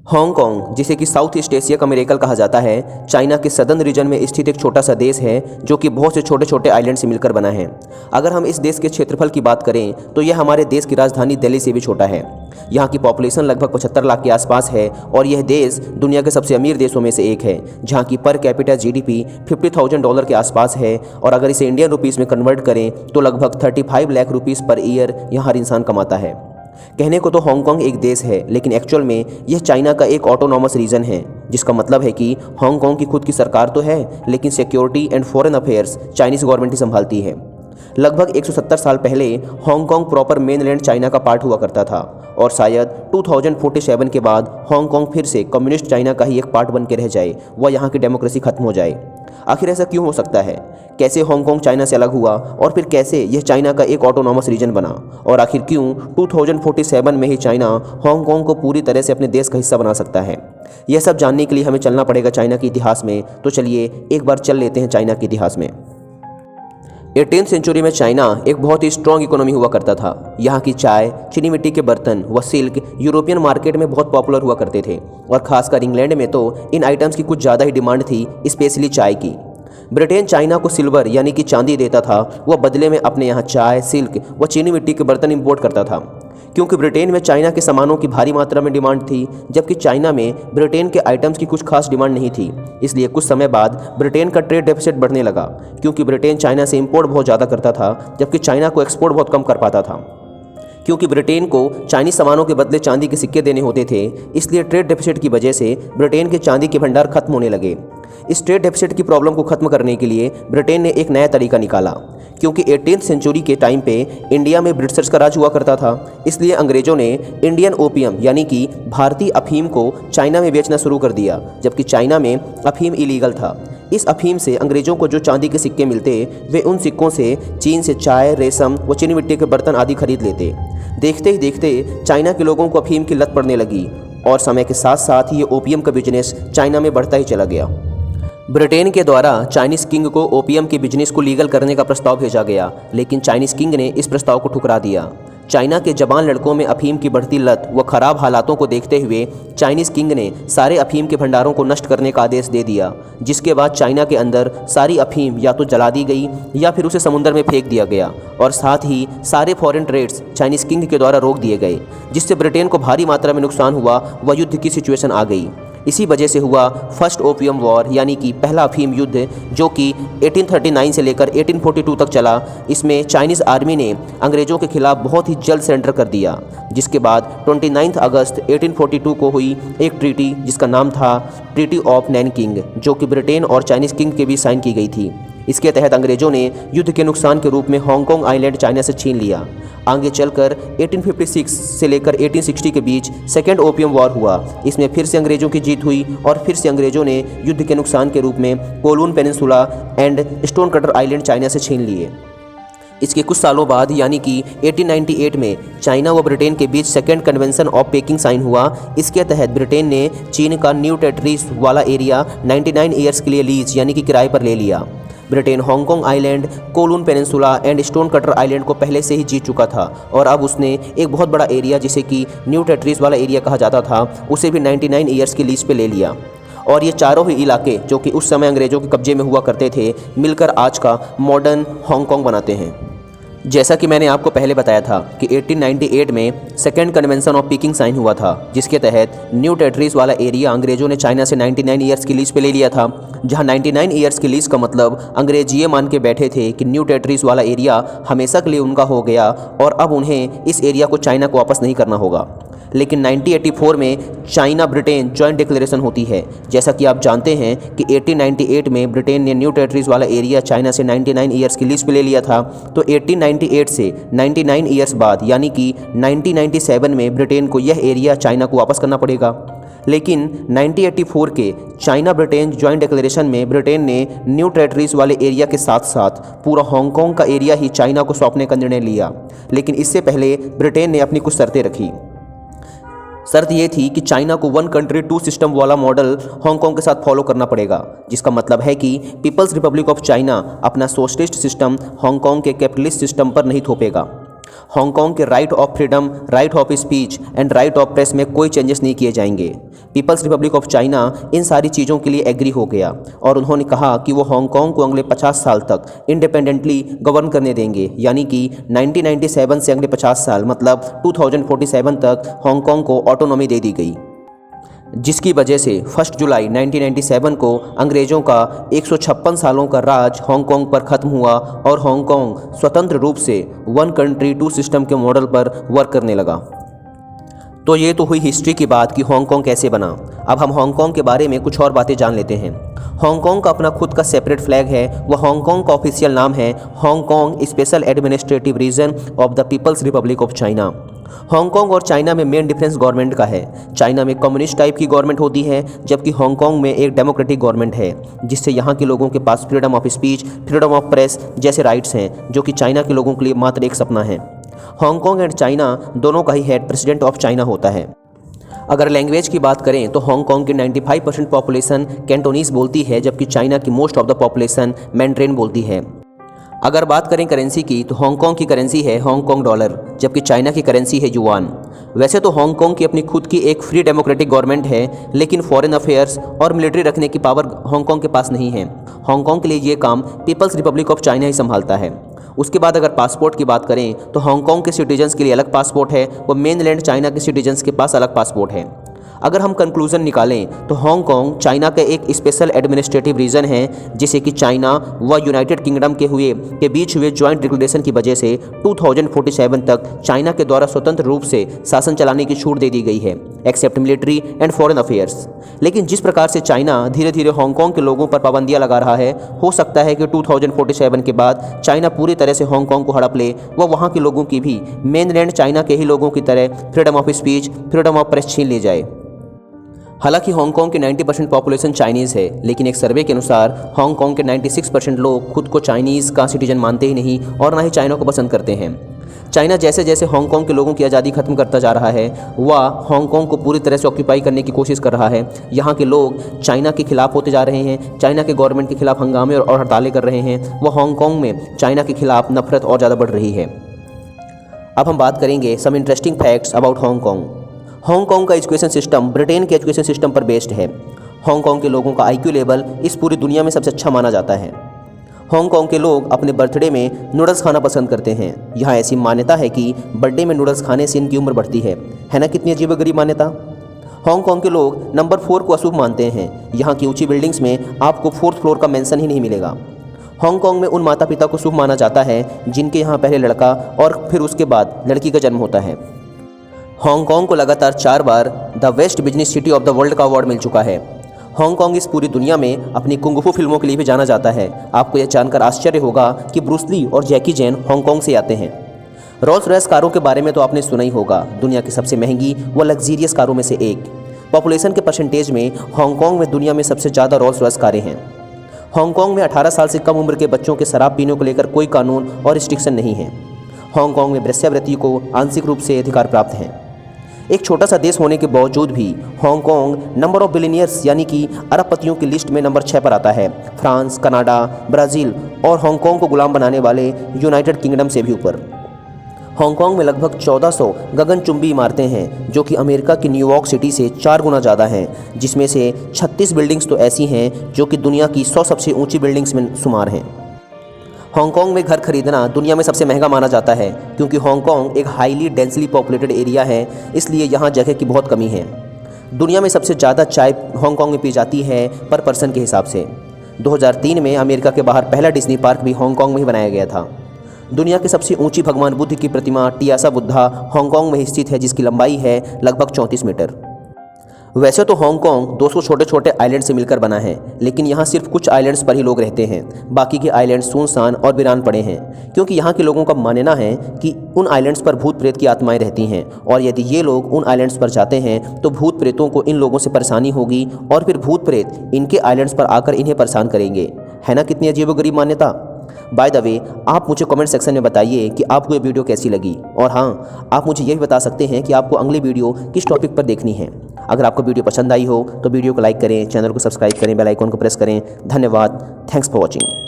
Hong Kong, जिसे कि south east Asia का मिरेकल कहा जाता है, चाइना के सदर्न रीजन में स्थित एक छोटा सा देश है जो कि बहुत से छोटे छोटे आइलैंड से मिलकर बना है। अगर हम इस देश के क्षेत्रफल की बात करें तो यह हमारे देश की राजधानी दिल्ली से भी छोटा है। यहाँ की पॉपुलेशन लगभग 75 लाख के आसपास है और यह देश दुनिया के सबसे अमीर देशों में से एक है, जहाँ की पर कैपिटा जीडीपी $50,000 के आसपास है और अगर इसे इंडियन रुपीज़ में कन्वर्ट करें तो लगभग 35 लाख रुपीज़ पर ईयर यहाँ हर इंसान कमाता है। कहने को तो हांगकांग एक देश है, लेकिन एक्चुअल में यह चाइना का एक ऑटोनॉमस रीजन है, जिसका मतलब है कि हांगकांग की खुद की सरकार तो है, लेकिन security and foreign affairs Chinese government ही संभालती है। लगभग 170 साल पहले हांगकांग प्रॉपर मेनलैंड चाइना का पार्ट हुआ करता था और शायद 2047 के बाद हांगकांग फिर से कम्युनिस्ट चाइना का ही एक पार्ट बन के रह जाए व यहाँ की डेमोक्रेसी खत्म हो जाए। आखिर ऐसा क्यों हो सकता है? कैसे हांगकांग चाइना से अलग हुआ और फिर कैसे यह चाइना का एक ऑटोनॉमस रीजन बना? और आखिर क्यों 2047 में ही चाइना हांगकांग को पूरी तरह से अपने देश का हिस्सा बना सकता है? यह सब जानने के लिए हमें चलना पड़ेगा चाइना के इतिहास में। तो चलिए एक बार चल लेते हैं चाइना के इतिहास में। 18th सेंचुरी में चाइना एक बहुत ही स्ट्रॉन्ग इकोनॉमी हुआ करता था। यहाँ की चाय, चीनी मिट्टी के बर्तन व सिल्क यूरोपियन मार्केट में बहुत पॉपुलर हुआ करते थे और खासकर इंग्लैंड में तो इन आइटम्स की कुछ ज़्यादा ही डिमांड थी, स्पेशली चाय की। ब्रिटेन चाइना को सिल्वर यानी कि चांदी देता था, वह बदले में अपने यहाँ चाय, सिल्क व चीनी मिट्टी के बर्तन इंपोर्ट करता था। क्योंकि ब्रिटेन में चाइना के सामानों की भारी मात्रा में डिमांड थी, जबकि चाइना में ब्रिटेन के आइटम्स की कुछ खास डिमांड नहीं थी। इसलिए कुछ समय बाद ब्रिटेन का ट्रेड डेफिसिट बढ़ने लगा, क्योंकि ब्रिटेन चाइना से इंपोर्ट बहुत ज़्यादा करता था, जबकि चाइना को एक्सपोर्ट बहुत कम कर पाता था। क्योंकि ब्रिटेन को चाइनीज सामानों के बदले चांदी के सिक्के देने होते थे, इसलिए ट्रेड डेफिसिट की वजह से ब्रिटेन के चांदी के भंडार खत्म होने लगे। इस ट्रेड डेफिसिट की प्रॉब्लम को खत्म करने के लिए ब्रिटेन ने एक नया तरीका निकाला। क्योंकि 18th सेंचुरी के टाइम पे इंडिया में ब्रिटिशर्स का राज हुआ करता था, इसलिए अंग्रेजों ने इंडियन ओपियम यानी कि भारतीय अफीम को चाइना में बेचना शुरू कर दिया, जबकि चाइना में अफीम इलीगल था। इस अफीम से अंग्रेजों को जो चांदी के सिक्के मिलते, वे उन सिक्कों से चीन से चाय, रेशम व चीनी मिट्टी के बर्तन आदि खरीद लेते। देखते ही देखते चाइना के लोगों को अफीम की लत पड़ने लगी और समय के साथ साथ ये ओपियम का बिजनेस चाइना में बढ़ता ही चला गया। ब्रिटेन के द्वारा चाइनीज़ किंग को ओपियम के बिजनेस को लीगल करने का प्रस्ताव भेजा गया, लेकिन चाइनीज़ किंग ने इस प्रस्ताव को ठुकरा दिया। चाइना के जवान लड़कों में अफीम की बढ़ती लत व खराब हालातों को देखते हुए चाइनीज़ किंग ने सारे अफीम के भंडारों को नष्ट करने का आदेश दे दिया, जिसके बाद चाइना के अंदर सारी अफीम या तो जला दी गई या फिर उसे समुद्र में फेंक दिया गया और साथ ही सारे फॉरेन ट्रेड्स चाइनीज़ किंग के द्वारा रोक दिए गए, जिससे ब्रिटेन को भारी मात्रा में नुकसान हुआ व युद्ध की सिचुएशन आ गई। इसी वजह से हुआ फर्स्ट ओपियम वॉर यानी कि पहला अफीम युद्ध, जो कि 1839 से लेकर 1842 तक चला। इसमें चाइनीज़ आर्मी ने अंग्रेज़ों के खिलाफ बहुत ही जल्द सरेंडर कर दिया, जिसके बाद 29 अगस्त 1842 को हुई एक ट्रीटी जिसका नाम था ट्रीटी ऑफ नैनकिंग, जो कि ब्रिटेन और चाइनीज़ किंग के बीच साइन की गई थी। इसके तहत अंग्रेज़ों ने युद्ध के नुकसान के रूप में हांगकांग आइलैंड चाइना से छीन लिया। आगे चलकर 1856 से लेकर 1860 के बीच सेकेंड ओपियम वॉर हुआ। इसमें फिर से अंग्रेज़ों की जीत हुई और फिर से अंग्रेज़ों ने युद्ध के नुकसान के रूप में Kowloon peninsula and stone cutter island China से छीन लिए। इसके कुछ सालों बाद यानी कि 1898 में चाइना व ब्रिटेन के बीच second convention of Peking sign हुआ। इसके तहत ब्रिटेन ने चीन का न्यू टेरिटरीज वाला एरिया 99 ईयर्स के लिए लीज यानी कि किराए पर ले लिया। Britain Hong Kong island, Kowloon peninsula and stone cutter island को पहले से ही जीत चुका था और अब उसने एक बहुत बड़ा एरिया, जिसे कि न्यू टेरिटरीज वाला एरिया कहा जाता था, उसे भी 99 ईयर्स की लीज पे ले लिया। और ये चारों ही इलाके जो कि उस समय अंग्रेज़ों के कब्जे में हुआ करते थे, मिलकर आज का मॉडर्न हांगकांग बनाते हैं। जैसा कि मैंने आपको पहले बताया था कि 1898 में second convention of Peking sign हुआ था, जिसके तहत न्यू टेरिटरीज वाला एरिया अंग्रेज़ों ने चाइना से 99 ईयर्स की लीज पे ले लिया था। जहां 99 ईयर्स की लीज का मतलब अंग्रेज ये मान के बैठे थे कि न्यू टेरिटरीज वाला एरिया हमेशा के लिए उनका हो गया और अब उन्हें इस एरिया को चाइना को वापस नहीं करना होगा। लेकिन 1984 में चाइना ब्रिटेन जॉइंट डिक्लेरेशन होती है। जैसा कि आप जानते हैं कि 1898 में ब्रिटेन ने न्यू टेरिटरीज वाला एरिया चाइना से 99 ईयर्स की लीज पे ले लिया था, तो 1898 से 99 ईयर्स बाद यानी कि 1997 में ब्रिटेन को यह एरिया चाइना को वापस करना पड़ेगा। लेकिन 1984 के चाइना ब्रिटेन जॉइंट डिक्लेरेशन में ब्रिटेन ने न्यू टेरिटरीज वाले एरिया के साथ साथ पूरा हांगकांग का एरिया ही चाइना को सौंपने का निर्णय लिया। लेकिन इससे पहले ब्रिटेन ने अपनी कुछ शर्तें रखी। शर्त ये थी कि चाइना को 1 कंट्री 2 सिस्टम वाला मॉडल हांगकांग के साथ फॉलो करना पड़ेगा, जिसका मतलब है कि पीपल्स रिपब्लिक ऑफ चाइना अपना सोशलिस्ट सिस्टम हांगकांग के कैपिटलिस्ट सिस्टम पर नहीं थोपेगा। हांगकांग के right of freedom, right of speech and right of press में कोई चेंजेस नहीं किए जाएंगे। पीपल्स रिपब्लिक ऑफ चाइना इन सारी चीज़ों के लिए एग्री हो गया और उन्होंने कहा कि वो हांगकांग को अगले 50 साल तक इंडिपेंडेंटली गवर्न करने देंगे, यानी कि 1997 से अगले 50 साल मतलब 2047 तक हांगकांग को ऑटोनॉमी दे दी गई, जिसकी वजह से 1 जुलाई 1997 को अंग्रेज़ों का 156 सालों का राज हांगकांग पर ख़त्म हुआ और हांगकांग स्वतंत्र रूप से 1 कंट्री 2 सिस्टम के मॉडल पर वर्क करने लगा। तो ये तो हुई हिस्ट्री की बात कि हांगकांग कैसे बना। अब हम हांगकांग के बारे में कुछ और बातें जान लेते हैं। हांगकांग का अपना खुद का सेपरेट फ्लैग है। वह हांगकांग का ऑफिशियल नाम है Hong Kong special administrative region of the People's Republic of China. Hong Kong और चाइना में मेन डिफरेंस गवर्नमेंट का है। चाइना में कम्युनिस्ट टाइप की गवर्नमेंट होती है, जबकि हांगकांग में एक डेमोक्रेटिक गवर्नमेंट है, जिससे यहाँ के लोगों के पास freedom of speech, freedom of press जैसे राइट्स हैं, जो कि चाइना के लोगों के लिए मात्र एक सपना है। हांगकांग एंड चाइना दोनों का ही हेड प्रेसिडेंट ऑफ चाइना होता है। अगर लैंग्वेज की बात करें तो हांगकांग की 95% पॉपुलेशन कैंटोनीज बोलती है, जबकि चाइना की most of the population mandarin बोलती है। अगर बात करें करेंसी की तो हांगकांग की करेंसी है हांगकांग डॉलर, जबकि चाइना की करेंसी है युआन। वैसे तो हांगकांग की अपनी खुद की एक फ्री डेमोक्रेटिक गवर्नमेंट है, लेकिन फॉरेन अफेयर्स और मिलिट्री रखने की पावर हांगकांग के पास नहीं है। हांगकांग के लिए ये काम पीपल्स रिपब्लिक ऑफ चाइना ही संभालता है। उसके बाद अगर पासपोर्ट की बात करें तो हांगकांग के सिटीजन्स के लिए अलग पासपोर्ट है, वो मेनलैंड चाइना के सिटीजन्स के पास अलग पासपोर्ट है। अगर हम कंक्लूजन निकालें तो हांगकांग चाइना का एक स्पेशल एडमिनिस्ट्रेटिव रीजन है, जिसे कि चाइना व यूनाइटेड किंगडम के बीच हुए जॉइंट डिक्लेरेशन की वजह से 2047 तक चाइना के द्वारा स्वतंत्र रूप से शासन चलाने की छूट दे दी गई है, except military and foreign affairs. लेकिन जिस प्रकार से चाइना धीरे धीरे हांगकांग के लोगों पर पाबंदियां लगा रहा है, हो सकता है कि 2047 के बाद चाइना पूरी तरह से हांगकांग को हड़प ले व वहाँ के लोगों की भी मेनलैंड चाइना के ही लोगों की तरह freedom of speech, freedom of press छीन ले जाए। हालांकि हांगकांग की 90% पॉपुलेशन चाइनीज़ है, लेकिन एक सर्वे के अनुसार हांगकांग के 96% लोग खुद को चाइनीज़ का सिटीजन मानते ही नहीं और ना ही चाइना को पसंद करते हैं। चाइना जैसे जैसे हांगकांग के लोगों की आज़ादी खत्म करता जा रहा है, वह हांगकांग को पूरी तरह से ऑक्यूपाई करने की कोशिश कर रहा है। यहाँ के लोग चाइना के खिलाफ होते जा रहे हैं, चाइना के गवर्नमेंट के खिलाफ हंगामे और हड़तालें कर रहे हैं। वह हांगकांग में चाइना के खिलाफ नफरत और ज़्यादा बढ़ रही है। अब हम बात करेंगे some interesting facts about Hong Kong. Hong Kong का एजुकेशन सिस्टम ब्रिटेन के एजुकेशन सिस्टम पर बेस्ड है। हांगकांग के लोगों का आईक्यू लेवल इस पूरी दुनिया में सबसे अच्छा माना जाता है। हांगकांग के लोग अपने बर्थडे में नूडल्स खाना पसंद करते हैं। यहाँ ऐसी मान्यता है कि बर्थडे में नूडल्स खाने से इनकी उम्र बढ़ती है ना? कितनी अजीबोगरीब मान्यता। हांगकांग के लोग नंबर 4 को अशुभ मानते हैं। यहाँ की ऊंची बिल्डिंग्स में आपको 4th फ्लोर का मेंशन ही नहीं मिलेगा। हांगकांग में उन माता पिता को शुभ माना जाता है जिनके यहाँ पहले लड़का और फिर उसके बाद लड़की का जन्म होता है। हांगकांग को लगातार 4 बार the best business city of the world का अवार्ड मिल चुका है। हांगकांग इस पूरी दुनिया में अपनी कुंग-फू फिल्मों के लिए भी जाना जाता है। आपको यह जानकर आश्चर्य होगा कि ब्रूस ली और जैकी चैन हांगकांग से आते हैं। रोल्स रॉयस कारों के बारे में तो आपने सुना ही होगा, दुनिया की सबसे महंगी व लग्जीरियस कारों में से एक। पॉपुलेशन के परसेंटेज में हांगकांग में दुनिया में सबसे ज़्यादा रोल्स रॉयस कारें हैं। हांगकांग में 18 साल से कम उम्र के बच्चों के शराब पीने को लेकर कोई कानून और रिस्ट्रिक्शन नहीं है। हांगकांग में वेश्यावृत्ति को आंशिक रूप से अधिकार प्राप्त है। एक छोटा सा देश होने के बावजूद भी हांगकांग नंबर ऑफ बिलियनियर्स यानी कि अरबपतियों की लिस्ट में नंबर 6 पर आता है। फ्रांस, कनाडा, ब्राज़ील और हांगकांग को गुलाम बनाने वाले यूनाइटेड किंगडम से भी ऊपर। हांगकांग में लगभग 1400 गगनचुंबी इमारतें हैं, जो कि अमेरिका की न्यूयॉर्क सिटी से 4 गुना ज़्यादा हैं, जिसमें से 36 बिल्डिंग्स तो ऐसी हैं जो कि दुनिया की 100 सबसे ऊंची बिल्डिंग्स में शुमार हैं। हांगकांग में घर खरीदना दुनिया में सबसे महंगा माना जाता है, क्योंकि हांगकांग एक हाईली डेंसली पॉपुलेटेड एरिया है, इसलिए यहाँ जगह की बहुत कमी है। दुनिया में सबसे ज़्यादा चाय हांगकांग में पी जाती है पर पर्सन के हिसाब से। 2003 में अमेरिका के बाहर पहला डिज्नी पार्क भी हांगकांग में ही बनाया गया था। दुनिया की सबसे ऊंची भगवान बुद्ध की प्रतिमा टियासा बुद्धा हांगकांग में स्थित है, जिसकी लंबाई है लगभग 34 मीटर। वैसे तो हांगकांग 200 छोटे छोटे आइलैंड से मिलकर बना है, लेकिन यहाँ सिर्फ कुछ आइलैंड्स पर ही लोग रहते हैं। बाकी के आइलैंड सुनसान और वीरान पड़े हैं, क्योंकि यहाँ के लोगों का मानना है कि उन आइलैंड्स पर भूत प्रेत की आत्माएं रहती हैं, और यदि ये लोग उन आइलैंड्स पर जाते हैं तो भूत प्रेतों को इन लोगों से परेशानी होगी और फिर भूत प्रेत इनके आइलैंड्स पर आकर इन्हें परेशान करेंगे। है ना कितनी अजीबोगरीब मान्यता। बाय द वे, आप मुझे कमेंट सेक्शन में बताइए कि आपको ये वीडियो कैसी लगी, और हाँ, आप मुझे ये भी बता सकते हैं कि आपको अगली वीडियो किस टॉपिक पर देखनी है। अगर आपको वीडियो पसंद आई हो तो वीडियो को लाइक करें, चैनल को सब्सक्राइब करें, बेल आइकन को प्रेस करें। धन्यवाद। Thanks for watching.